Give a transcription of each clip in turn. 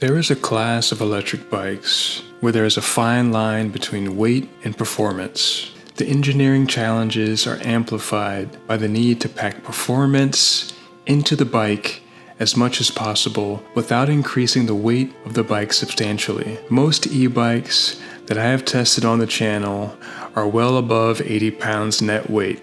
There is a class of electric bikes where there is a fine line between weight and performance. The engineering challenges are amplified by the need to pack performance into the bike as much as possible without increasing the weight of the bike substantially. Most e-bikes that I have tested on the channel are well above 80 pounds net weight.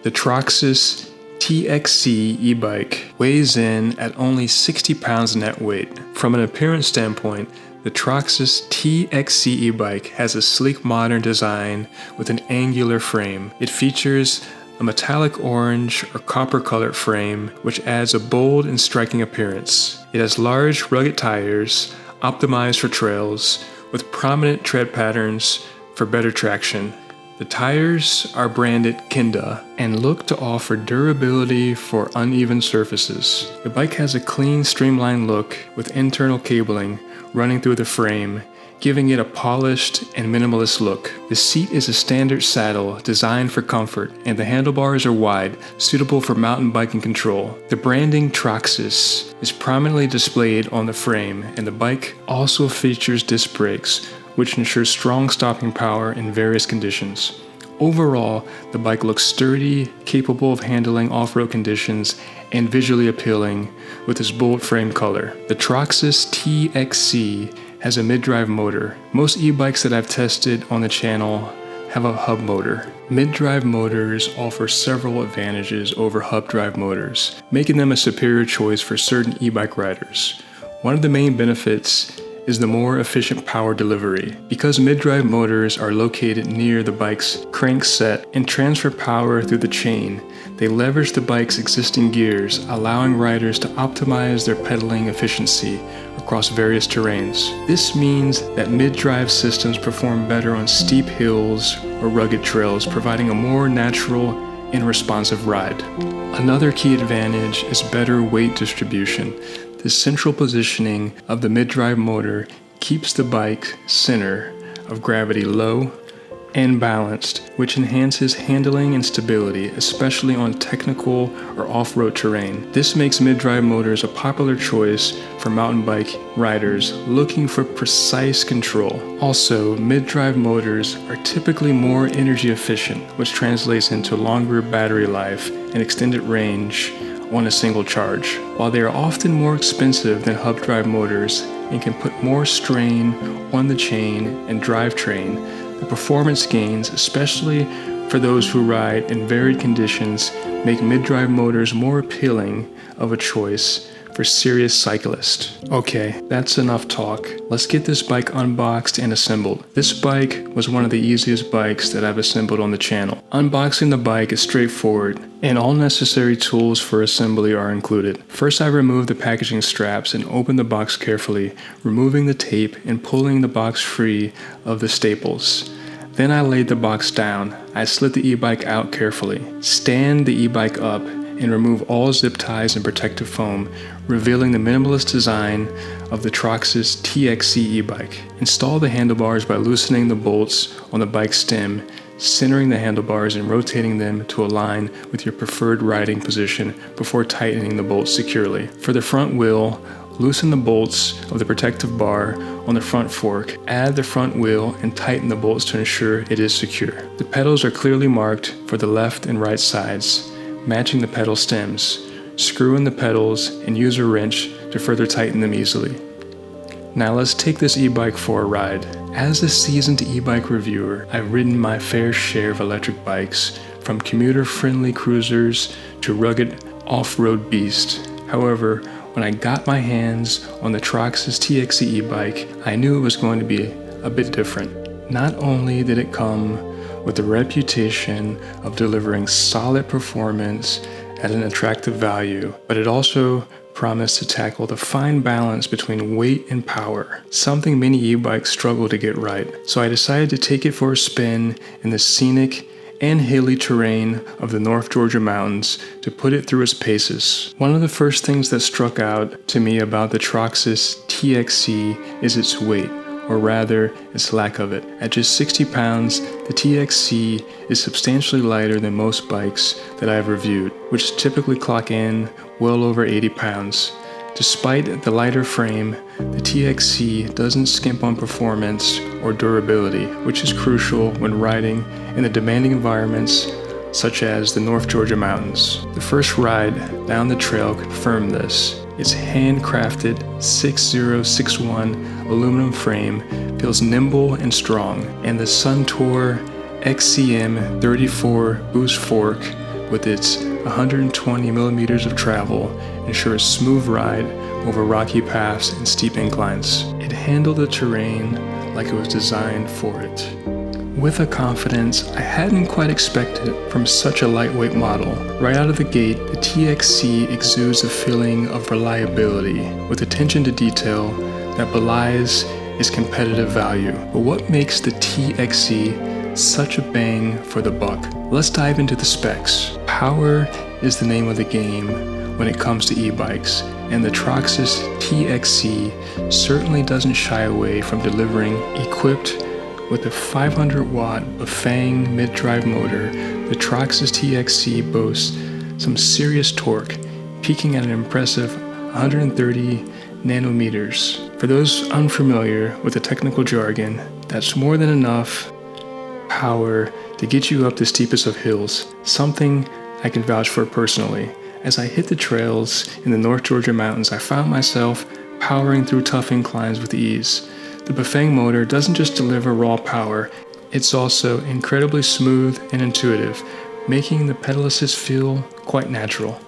The Troxus T-XC E-Bike weighs in at only 60 pounds net weight. From an appearance standpoint, the Troxus T-XC E-Bike has a sleek modern design with an angular frame. It features a metallic orange or copper colored frame which adds a bold and striking appearance. It has large rugged tires optimized for trails with prominent tread patterns for better traction. The tires are branded Kenda and look to offer durability for uneven surfaces. The bike has a clean, streamlined look with internal cabling running through the frame, giving it a polished and minimalist look. The seat is a standard saddle designed for comfort, and the handlebars are wide, suitable for mountain biking control. The branding Troxus is prominently displayed on the frame, and the bike also features disc brakes, which ensures strong stopping power in various conditions. Overall, the bike looks sturdy, capable of handling off-road conditions, and visually appealing with its bold frame color. The Troxus T-XC has a mid-drive motor. Most e-bikes that I've tested on the channel have a hub motor. Mid-drive motors offer several advantages over hub-drive motors, making them a superior choice for certain e-bike riders. One of the main benefits is the more efficient power delivery. Because mid-drive motors are located near the bike's crankset and transfer power through the chain, they leverage the bike's existing gears, allowing riders to optimize their pedaling efficiency across various terrains. This means that mid-drive systems perform better on steep hills or rugged trails, providing a more natural and responsive ride. Another key advantage is better weight distribution. The central positioning of the mid-drive motor keeps the bike's center of gravity low and balanced, which enhances handling and stability, especially on technical or off-road terrain. This makes mid-drive motors a popular choice for mountain bike riders looking for precise control. Also, mid-drive motors are typically more energy efficient, which translates into longer battery life and extended range on a single charge. While they are often more expensive than hub drive motors and can put more strain on the chain and drivetrain, the performance gains, especially for those who ride in varied conditions, make mid-drive motors more appealing of a choice for serious cyclists. Okay, that's enough talk. Let's get this bike unboxed and assembled. This bike was one of the easiest bikes that I've assembled on the channel. Unboxing the bike is straightforward, and all necessary tools for assembly are included. First, I removed the packaging straps and opened the box carefully, removing the tape and pulling the box free of the staples. Then I laid the box down. I slid the e-bike out carefully, stand the e-bike up, and remove all zip ties and protective foam, revealing the minimalist design of the Troxus T-XC E-Bike. Install the handlebars by loosening the bolts on the bike stem, centering the handlebars and rotating them to align with your preferred riding position before tightening the bolts securely. For the front wheel, loosen the bolts of the protective bar on the front fork, add the front wheel, and tighten the bolts to ensure it is secure. The pedals are clearly marked for the left and right sides, matching the pedal stems. Screw in the pedals and use a wrench to further tighten them easily. Now let's take this e-bike for a ride. As a seasoned e-bike reviewer, I've ridden my fair share of electric bikes, from commuter-friendly cruisers to rugged off-road beasts. However, when I got my hands on the Troxus T-XC E-Bike, I knew it was going to be a bit different. Not only did it come with the reputation of delivering solid performance at an attractive value, but it also promised to tackle the fine balance between weight and power, something many e-bikes struggle to get right. So I decided to take it for a spin in the scenic and hilly terrain of the North Georgia mountains to put it through its paces. One of the first things that struck out to me about the Troxus T-XC is its weight, or rather, its lack of it. At just 60 pounds, the T-XC is substantially lighter than most bikes that I have reviewed, which typically clock in well over 80 pounds. Despite the lighter frame, the TXC doesn't skimp on performance or durability, which is crucial when riding in the demanding environments such as the North Georgia mountains. The first ride down the trail confirmed this. Its handcrafted 6061 aluminum frame feels nimble and strong, and the Suntour XCM 34 boost fork with its 120 millimeters of travel ensures smooth ride over rocky paths and steep inclines. It handled the terrain like it was designed for it, with a confidence I hadn't quite expected from such a lightweight model. Right out of the gate, the TXC exudes a feeling of reliability with attention to detail that belies its competitive value. But what makes the TXC such a bang for the buck? Let's dive into the specs. Power is the name of the game when it comes to e-bikes, and the Troxus T-XC certainly doesn't shy away from delivering. Equipped with a 500-watt Bafang mid-drive motor, the Troxus T-XC boasts some serious torque, peaking at an impressive 130 nanometers. For those unfamiliar with the technical jargon, that's more than enough power to get you up the steepest of hills, something I can vouch for personally. As I hit the trails in the North Georgia mountains, I found myself powering through tough inclines with ease. The Bafang motor doesn't just deliver raw power, it's also incredibly smooth and intuitive, making the pedal assist feel quite natural.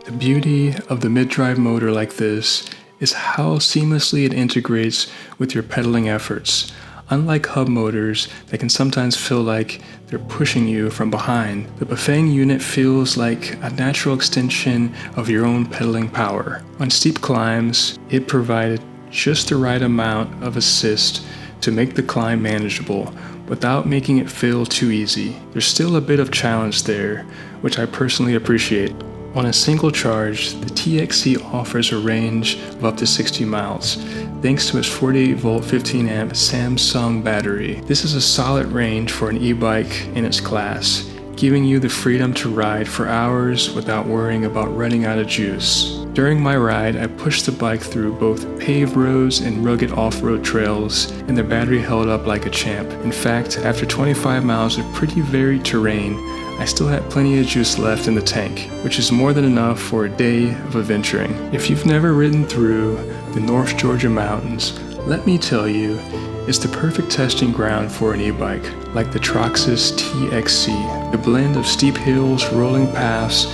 The beauty of the mid-drive motor like this is how seamlessly it integrates with your pedaling efforts. Unlike hub motors that can sometimes feel like they're pushing you from behind, the Bafang unit feels like a natural extension of your own pedaling power. On steep climbs, it provided just the right amount of assist to make the climb manageable without making it feel too easy. There's still a bit of challenge there, which I personally appreciate. On a single charge, the TXC offers a range of up to 60 miles, thanks to its 48-volt 15-amp Samsung battery. This is a solid range for an e-bike in its class, giving you the freedom to ride for hours without worrying about running out of juice. During my ride, I pushed the bike through both paved roads and rugged off-road trails, and the battery held up like a champ. In fact, after 25 miles of pretty varied terrain, I still had plenty of juice left in the tank, which is more than enough for a day of adventuring. If you've never ridden through the North Georgia mountains, let me tell you, it's the perfect testing ground for an e-bike, like the Troxus T-XC. The blend of steep hills, rolling paths,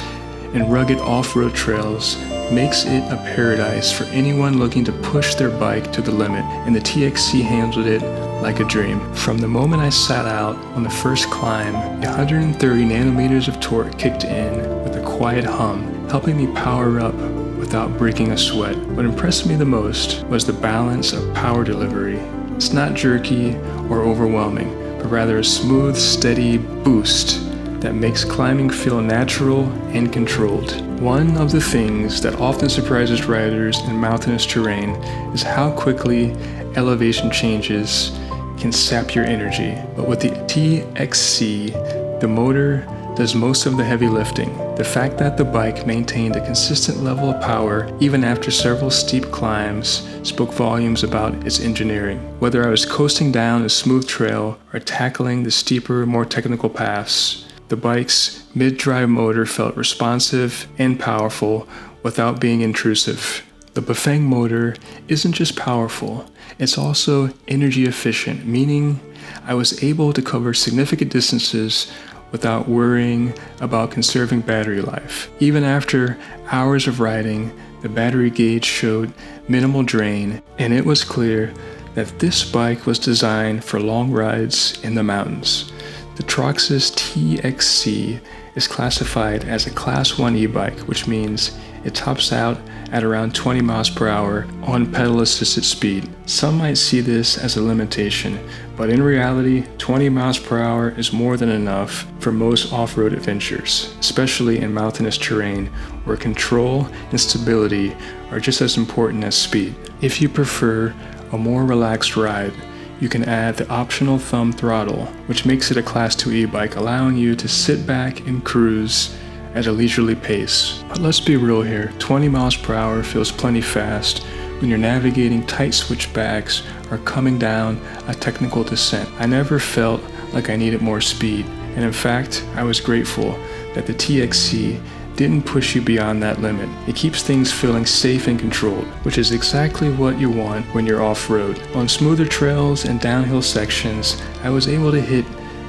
and rugged off-road trails makes it a paradise for anyone looking to push their bike to the limit, and the TXC handled it like a dream. From the moment I sat out on the first climb, the 130 nanometers of torque kicked in with a quiet hum, helping me power up without breaking a sweat. What impressed me the most was the balance of power delivery. It's not jerky or overwhelming, but rather a smooth, steady boost that makes climbing feel natural and controlled. One of the things that often surprises riders in mountainous terrain is how quickly elevation changes can sap your energy. But with the TXC, the motor does most of the heavy lifting. The fact that the bike maintained a consistent level of power even after several steep climbs spoke volumes about its engineering. Whether I was coasting down a smooth trail or tackling the steeper, more technical paths, the bike's mid-drive motor felt responsive and powerful without being intrusive. The Bafang motor isn't just powerful, it's also energy efficient, meaning I was able to cover significant distances without worrying about conserving battery life. Even after hours of riding, the battery gauge showed minimal drain, and it was clear that this bike was designed for long rides in the mountains. The Troxus T-XC is classified as a Class 1 e-bike, which means it tops out at around 20 miles per hour on pedal-assisted speed. Some might see this as a limitation, but in reality, 20 miles per hour is more than enough for most off-road adventures, especially in mountainous terrain where control and stability are just as important as speed. If you prefer a more relaxed ride, you can add the optional thumb throttle, which makes it a Class 2 e-bike, allowing you to sit back and cruise at a leisurely pace. But let's be real here, 20 miles per hour feels plenty fast when you're navigating tight switchbacks or coming down a technical descent. I never felt like I needed more speed, and in fact, I was grateful that the TXC didn't push you beyond that limit. It keeps things feeling safe and controlled, which is exactly what you want when you're off-road. On smoother trails and downhill sections, I was able to hit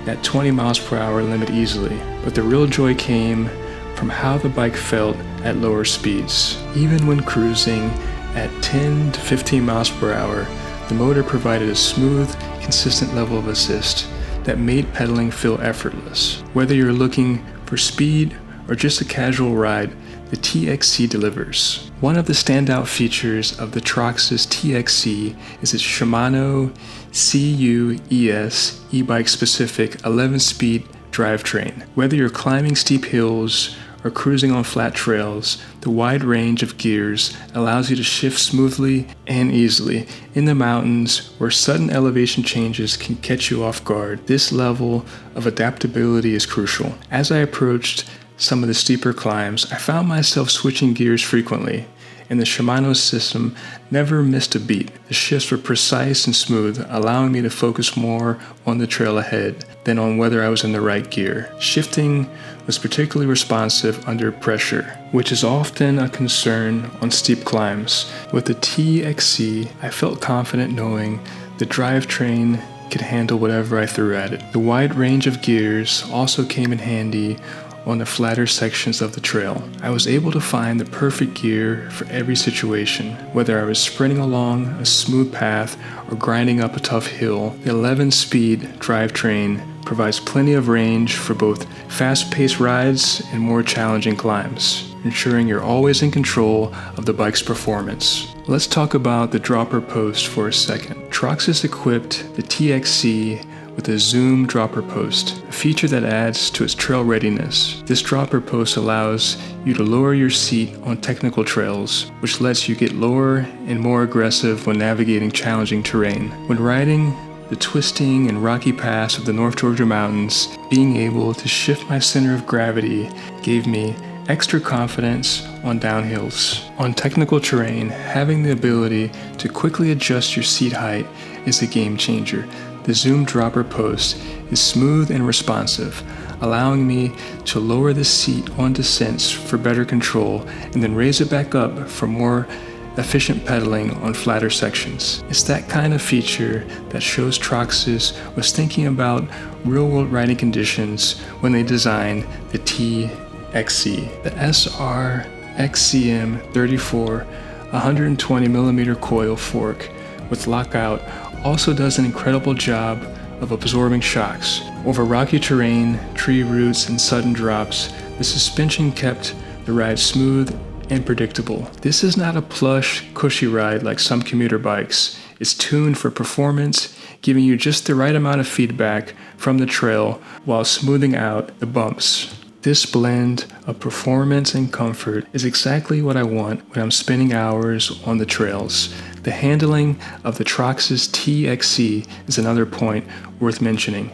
that 20 miles per hour limit easily, but the real joy came from how the bike felt at lower speeds. Even when cruising at 10 to 15 miles per hour, the motor provided a smooth, consistent level of assist that made pedaling feel effortless. Whether you're looking for speed or just a casual ride, the TXC delivers. One of the standout features of the Troxus T-XC is its Shimano CUES E-Bike specific 11-speed drivetrain. Whether you're climbing steep hills or cruising on flat trails, the wide range of gears allows you to shift smoothly and easily in the mountains where sudden elevation changes can catch you off guard. This level of adaptability is crucial. As I approached some of the steeper climbs, I found myself switching gears frequently, and the Shimano system never missed a beat. The shifts were precise and smooth, allowing me to focus more on the trail ahead than on whether I was in the right gear. Shifting was particularly responsive under pressure, which is often a concern on steep climbs. With the TXC, I felt confident knowing the drivetrain could handle whatever I threw at it. The wide range of gears also came in handy on the flatter sections of the trail. I was able to find the perfect gear for every situation, whether I was sprinting along a smooth path or grinding up a tough hill. The 11-speed drivetrain provides plenty of range for both fast-paced rides and more challenging climbs, ensuring you're always in control of the bike's performance. Let's talk about the dropper post for a second. Troxus equipped the TXC with a zoom dropper post, a feature that adds to its trail readiness. This dropper post allows you to lower your seat on technical trails, which lets you get lower and more aggressive when navigating challenging terrain. When riding the twisting and rocky paths of the North Georgia mountains, being able to shift my center of gravity gave me extra confidence on downhills. On technical terrain, having the ability to quickly adjust your seat height is a game changer. The zoom dropper post is smooth and responsive, allowing me to lower the seat on descents for better control and then raise it back up for more efficient pedaling on flatter sections. It's that kind of feature that shows Troxus was thinking about real-world riding conditions when they designed the TXC. The SR XCM 34 120mm coil fork with lockout also does an incredible job of absorbing shocks. Over rocky terrain, tree roots, and sudden drops, the suspension kept the ride smooth and predictable. This is not a plush, cushy ride like some commuter bikes. It's tuned for performance, giving you just the right amount of feedback from the trail while smoothing out the bumps. This blend of performance and comfort is exactly what I want when I'm spending hours on the trails. The handling of the Troxus T-XC is another point worth mentioning.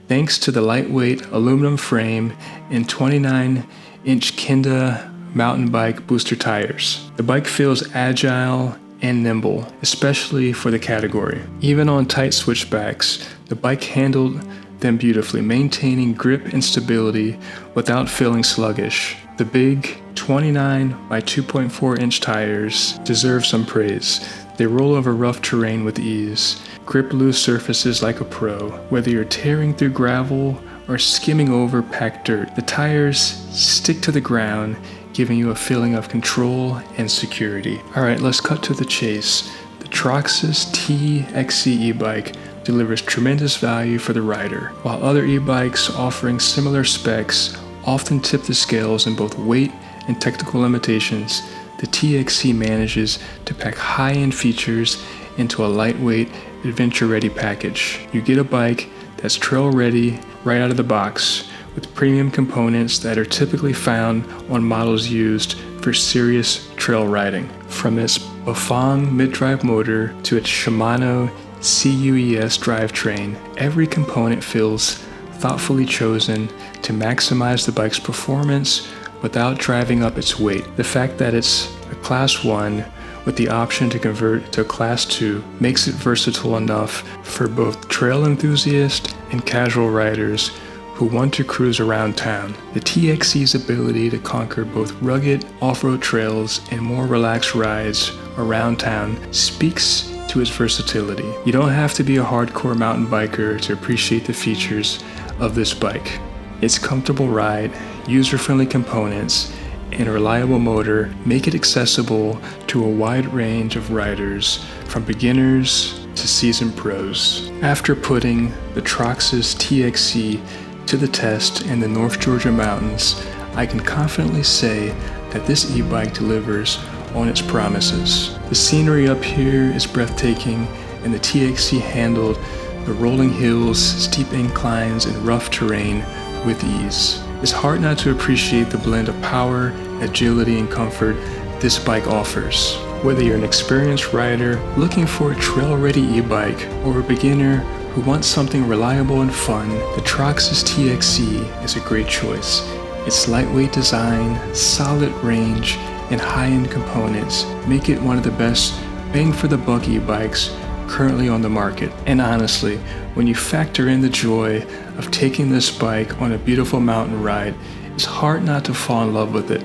Thanks to the lightweight aluminum frame and 29-inch Kenda mountain bike booster tires, the bike feels agile and nimble, especially for the category. Even on tight switchbacks, the bike handled them beautifully, maintaining grip and stability without feeling sluggish. The big 29 by 2.4 inch tires deserve some praise. They roll over rough terrain with ease, grip loose surfaces like a pro. Whether you're tearing through gravel or skimming over packed dirt, the tires stick to the ground, giving you a feeling of control and security. Alright, let's cut to the chase. The Troxus T-XC E-Bike delivers tremendous value for the rider, while other e-bikes offering similar specs often tip the scales in both weight and technical limitations. The TXC manages to pack high-end features into a lightweight, adventure-ready package. You get a bike that's trail-ready right out of the box, with premium components that are typically found on models used for serious trail riding. From its Bafang mid-drive motor to its Shimano CUES drivetrain, every component feels thoughtfully chosen to maximize the bike's performance without driving up its weight. The fact that it's a Class 1 with the option to convert to a Class 2 makes it versatile enough for both trail enthusiasts and casual riders who want to cruise around town. The TXC's ability to conquer both rugged off-road trails and more relaxed rides around town speaks to its versatility. You don't have to be a hardcore mountain biker to appreciate the features of this bike. Its comfortable ride, user-friendly components, and reliable motor make it accessible to a wide range of riders, from beginners to seasoned pros. After putting the Troxus T-XC to the test in the North Georgia mountains, I can confidently say that this e-bike delivers on its promises. The scenery up here is breathtaking, and the TXC handled the rolling hills, steep inclines, and rough terrain with ease. It's hard not to appreciate the blend of power, agility, and comfort this bike offers. Whether you're an experienced rider looking for a trail-ready e-bike or a beginner who wants something reliable and fun, the Troxus T-XC is a great choice. Its lightweight design, solid range, and high-end components make it one of the best bang-for-the-buck e-bikes currently on the market. And honestly, when you factor in the joy of taking this bike on a beautiful mountain ride, it's hard not to fall in love with it.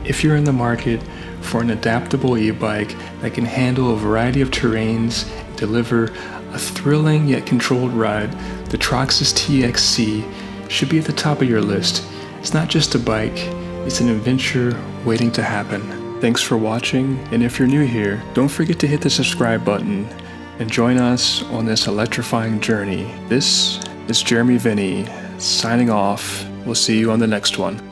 If you're in the market for an adaptable e-bike that can handle a variety of terrains and deliver a thrilling yet controlled ride, the Troxus T-XC should be at the top of your list. It's not just a bike, it's an adventure waiting to happen. Thanks for watching, and if you're new here, don't forget to hit the subscribe button and join us on this electrifying journey. This is Jeremy Vinny, signing off. We'll see you on the next one.